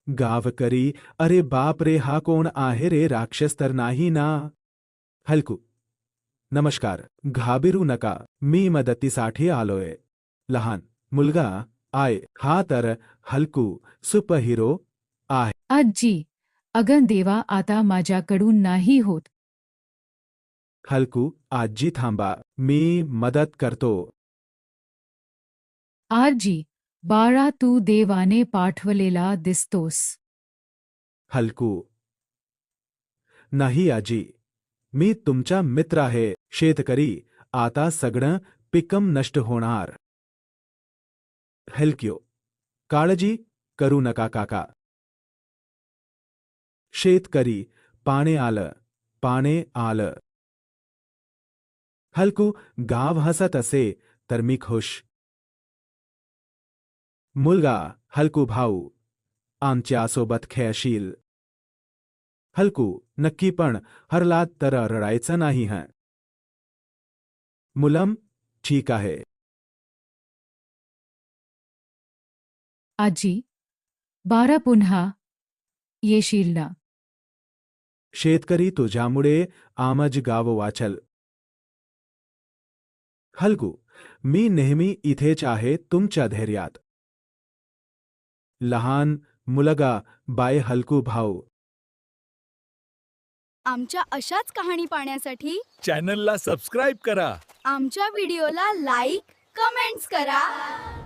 गावकरी, अरे बाप रे, हा कोण आहे रे, राक्षस तर नाही ना? हलकू, नमस्कार, घाबरू नका, मी मदतीसाठी आलोय. लहान मुलगा, आय, हा तर हलकू सुपरहिरो आहे. आजी, अगं देवा, आता माझ्याकडून नाही होत. हलकू, आजी थांबा, मी मदत करतो. आजी, बाळा, तू देवाने पाठवलेला दिसतोस. हलकू, नाही आजी, मी तुमचा मित्र आहे. शेतकरी, आता सगळं पिकम नष्ट होणार. हलक्यो, काळजी करू नका काका. शेतकरी, पाणी आलं, पाणी आलं. हलकू, गाव हसत असे तर मी खुश. मुलगा, हलकू भाऊ, आमच्यासोबत खेळशील? हलकू, नक्की, पण हरलात तर रडायचं नाही हं. मुलम, ठीक आहे. आजी, बारा, पुन्हा येशील ना? शेतकरी, तुझ्यामुळे आमज गाव वाचल. हलकू, मी नेहमी इथेच आहे तुमच्या धैर्यात. लहान मुलगा, बाय हलकू भाऊ. आमच्या अशाच कहाणी पाहण्यासाठी चॅनलला सबस्क्राईब करा. आमच्या व्हिडिओला लाईक, कमेंट्स करा.